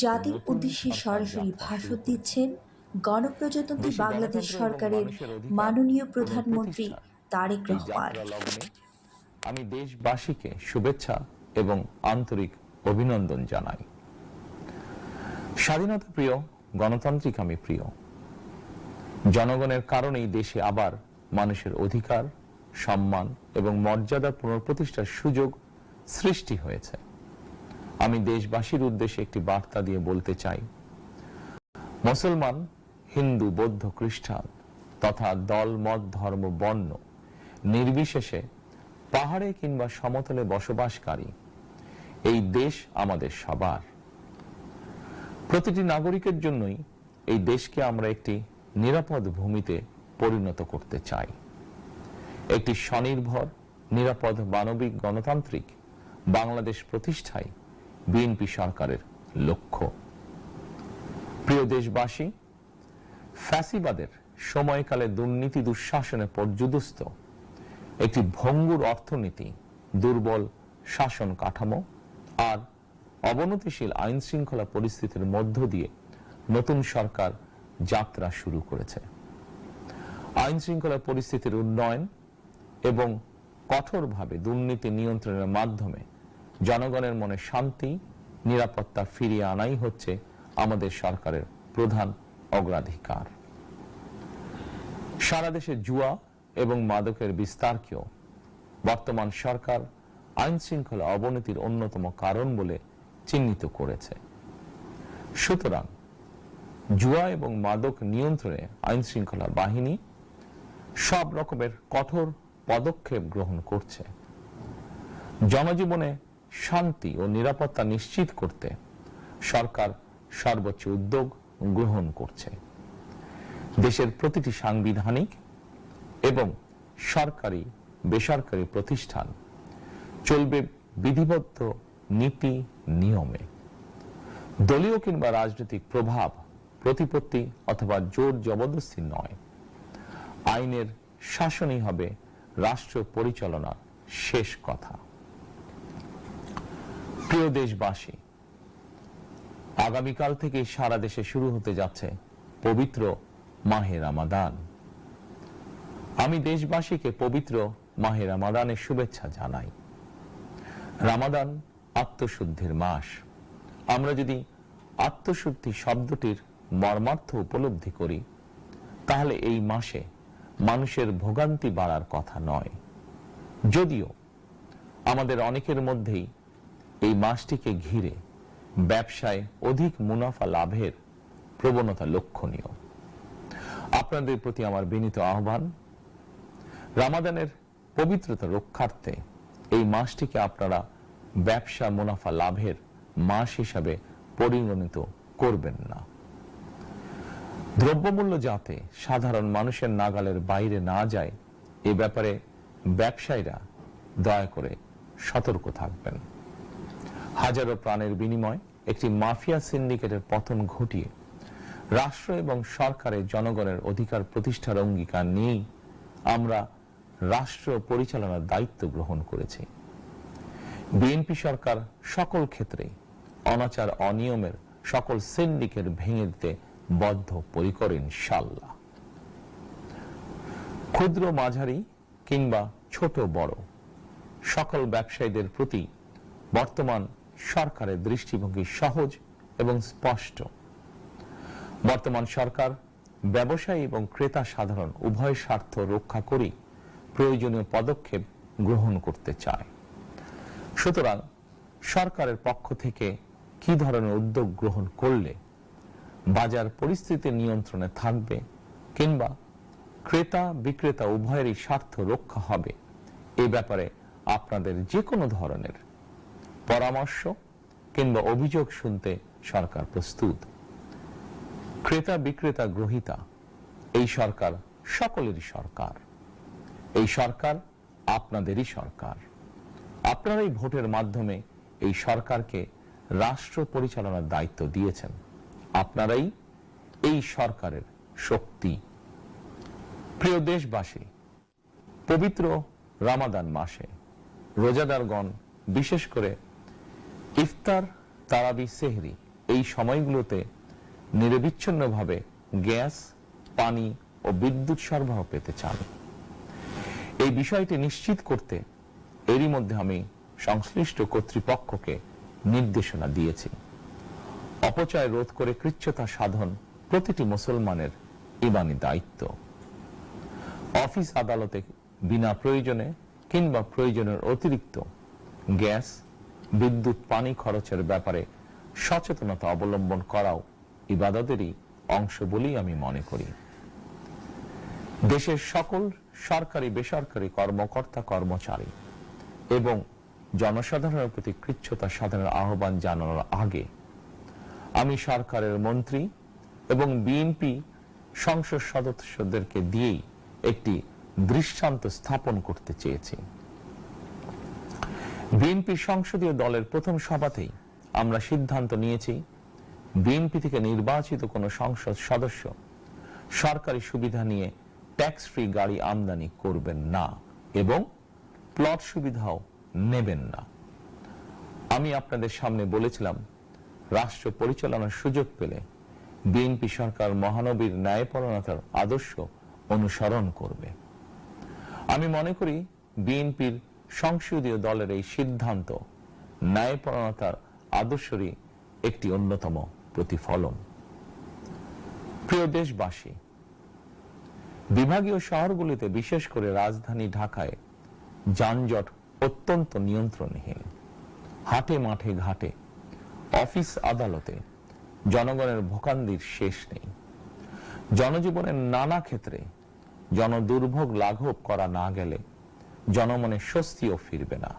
জাতির নতুন উদ্দেশ্যে সরকার সরাসরি যাত্রা ভাষণ শুরু করেছে। দিচ্ছেন গণপ্রজাতন্ত্রী দেশে বাংলাদেশ গণতন্ত্র এবং সরকারের মানুষের অধিকার মাননীয় প্রধানমন্ত্রী পুনঃপ্রতিষ্ঠার তারেক এই রহমান। যাত্রা লগ্নে আমি দেশবাসীকে শুভেচ্ছা এবং আন্তরিক অভিনন্দন জানাই। স্বাধীনতা প্রিয়, গণতান্ত্রিক আমি প্রিয়। জনগণের কারণেই দেশে আবার মানুষের অধিকার, সম্মান এবং মর্যাদা পুনঃপ্রতিষ্ঠার সুযোগ সৃষ্টি হয়েছে। আমি দেশবাসীর উদ্দেশ্যে একটি বার্তা দিয়ে বলতে চাই, মুসলমান, হিন্দু, বৌদ্ধ, খ্রিস্টান তথা দল, মত, ধর্ম, বর্ণ নির্বিশেষে পাহাড়ে কিংবা সমতলে বসবাসকারী এই দেশ আমাদের সবার। প্রতিটি নাগরিকের জন্যই এই দেশকে আমরা একটি নিরাপদ ভূমিতে পরিণত করতে চাই। একটি স্বনির্ভর, নিরাপদ, মানবিক, গণতান্ত্রিক বাংলাদেশ প্রতিষ্ঠাই বিএনপি সরকারের লক্ষ্য। প্রিয় দেশবাসী, ফ্যাসিবাদের সময়কালে দুর্নীতি দুঃশাসনে পর্যুদস্ত একটি ভঙ্গুর অর্থনীতি, দুর্বল শাসন কাঠামো আর অবনতিশীল আইন শৃঙ্খলা পরিস্থিতির মধ্য দিয়ে নতুন সরকার যাত্রা শুরু করেছে। আইন শৃঙ্খলা পরিস্থিতির উন্নয়ন এবং কঠোরভাবে দুর্নীতি নিয়ন্ত্রণের মাধ্যমে জনগণের মনে শান্তি, নিরাপত্তা ফিরিয়ে আনাই হচ্ছে আমাদের সরকারের প্রধান অগ্রাধিকার। সারা দেশে জুয়া এবং মাদকের বিস্তারকেও বর্তমান সরকার আইন শৃঙ্খলা অবনতির অন্যতম কারণ বলে চিহ্নিত করেছে। সুতরাং জুয়া এবং মাদক নিয়ন্ত্রণে আইন শৃঙ্খলা বাহিনী সব রকমের কঠোর পদক্ষেপ গ্রহণ করছে। জনজীবনে শান্তি ও নিরাপত্তা নিশ্চিত করতে সরকার সর্বোচ্চ উদ্যোগ গ্রহণ করছে। দেশের প্রতিটি সাংবিধানিক এবং সরকারি বেসরকারি প্রতিষ্ঠান চলবে বিধিবদ্ধ নীতি নিয়মে। দলীয় কিংবা রাজনৈতিক প্রভাব, প্রতিপত্তি অথবা জোর জবরদস্তি নয়। আইনের শাসনই হবে রাষ্ট্র পরিচালনার শেষ কথা। প্রিয় দেশবাসী, আগামীকাল থেকে সারা দেশে শুরু হতে যাচ্ছে পবিত্র মাহে রমাদান। আমি দেশবাসীকে পবিত্র মাহে রমাদানের শুভেচ্ছা জানাই। রমাদান আত্মশুদ্ধির মাস। আমরা যদি আত্মশুদ্ধি শব্দটির মর্মার্থ উপলব্ধি করি, তাহলে এই মাসে মানুষের ভোগান্তি বাড়ার কথা নয়। যদিও আমাদের অনেকের মধ্যেই এই মাসটিকে ঘিরে ব্যবসায় অধিক মুনাফা লাভের প্রবণতা লক্ষণীয়। আপনাদের প্রতি আমার বিনীত আহ্বান, রমাদানের পবিত্রতা রক্ষার্থে এই মাসটিকে আপনারা ব্যবসা মুনাফা লাভের মাস হিসাবে পরিগণিত করবেন না। দ্রব্যমূল্য যাতে সাধারণ মানুষের নাগালের বাইরে না যায়, এ ব্যাপারে ব্যবসায়ীরা দয়া করে সতর্ক থাকবেন। হাজারো প্রাণের বিনিময় একটি মাফিয়া সিন্ডিকেটের পতন ঘটিয়ে রাষ্ট্র এবং সরকারের জনগণের অধিকার প্রতিষ্ঠার অঙ্গীকার নিয়েই আমরা রাষ্ট্র পরিচালনার দায়িত্ব গ্রহণ করেছি। বিএনপি সরকার সকল ক্ষেত্রে অনাচার অনিয়মের সকল সিন্ডিকেট ভেঙে দিতে বদ্ধপরিকর ইনশাআল্লাহ। ক্ষুদ্র, মাঝারি কিংবা ছোট বড় সকল ব্যবসায়ীদের প্রতি বর্তমান সরকারের দৃষ্টিভঙ্গি সহজ এবং স্পষ্ট। বর্তমান সরকার ব্যবসায়ী এবং ক্রেতা সাধারণ উভয় স্বার্থ রক্ষা করে প্রয়োজনীয় পদক্ষেপ গ্রহণ করতে চায়। সুতরাং সরকারের পক্ষ থেকে কি ধরনের উদ্যোগ গ্রহণ করলে বাজার পরিস্থিতি নিয়ন্ত্রণে থাকবে কিংবা ক্রেতা বিক্রেতা উভয়েরই স্বার্থ রক্ষা হবে, এ ব্যাপারে আপনাদের যে কোনো ধরনের পরামর্শ কিংবা অভিযোগ শুনতে সরকার প্রস্তুত। ক্রেতা বিক্রেতা গ্রহীতা এই সরকার সকলেরই সরকার। এই সরকার আপনাদেরই সরকার। আপনারাই ভোটের মাধ্যমে এই সরকারকে রাষ্ট্র পরিচালনার দায়িত্ব দিয়েছেন। আপনারাই এই সরকারের শক্তি। প্রিয় দেশবাসী, পবিত্র রমাদান মাসে রোজাদারগণ বিশেষ করে ইফতার, তারাবি, সেহরি এই সময়গুলোতে নিরবিচ্ছিন্নভাবে গ্যাস, পানি ও বিদ্যুৎ সরবরাহ পেতে চান। এই বিষয়টি নিশ্চিত করতে এরই মধ্যে আমি সংশ্লিষ্ট কর্তৃপক্ষকে নির্দেশনা দিয়েছি। অপচয় রোধ করে কৃচ্ছ্রতা সাধন প্রতিটি মুসলমানের ঈমানি দায়িত্ব। অফিস আদালতে বিনা প্রয়োজনে কিংবা প্রয়োজনের অতিরিক্ত গ্যাস, বিদ্যুৎ, পানি খরচের ব্যাপারে সচেতনতা অবলম্বন করাও ইবাদতেরই অংশ বলেই আমি মনে করি। দেশের সকল সরকারি বেসরকারি কর্মকর্তা কর্মচারী এবং জনসাধারণের প্রতি কৃচ্ছ্রতা সাধনের আহ্বান জানানোর আগে আমি সরকারের মন্ত্রী এবং বিএনপি সংসদ সদস্যদেরকে দিয়েই একটি দৃষ্টান্ত স্থাপন করতে চেয়েছি। বিএনপি সংসদীয় দলের প্রথম সভাতেই আমরা সিদ্ধান্ত নিয়েছি, বিএনপি থেকে নির্বাচিত কোন সংসদ সদস্য সরকারি সুবিধা নিয়ে ট্যাক্স ফ্রি গাড়ি আমদানি করবেন না এবং প্লট সুবিধাও নেবেন না। আমি আপনাদের সামনে বলেছিলাম, রাষ্ট্র পরিচালনার সুযোগ পেলে বিএনপি সরকার মহানবীর ন্যায়পরায়ণতার আদর্শ অনুসরণ করবে। আমি মনে করি বিএনপির সংসদীয় দলের এই সিদ্ধান্ত ন্যায়পরায়ণতার আদর্শেরই একটি অন্যতম প্রতিফলন। প্রিয় দেশবাসী, বিভাগীয় শহরগুলিতে বিশেষ করে রাজধানী ঢাকায় যানজট অত্যন্ত নিয়ন্ত্রণহীন। হাটে মাঠে ঘাটে, অফিস আদালতে জনগণের ভোগান্তির শেষ নেই। জনজীবনের নানা ক্ষেত্রে জনদুর্ভোগ লাঘব করা না গেলে জনমনে স্বস্তিও ফিরবে না।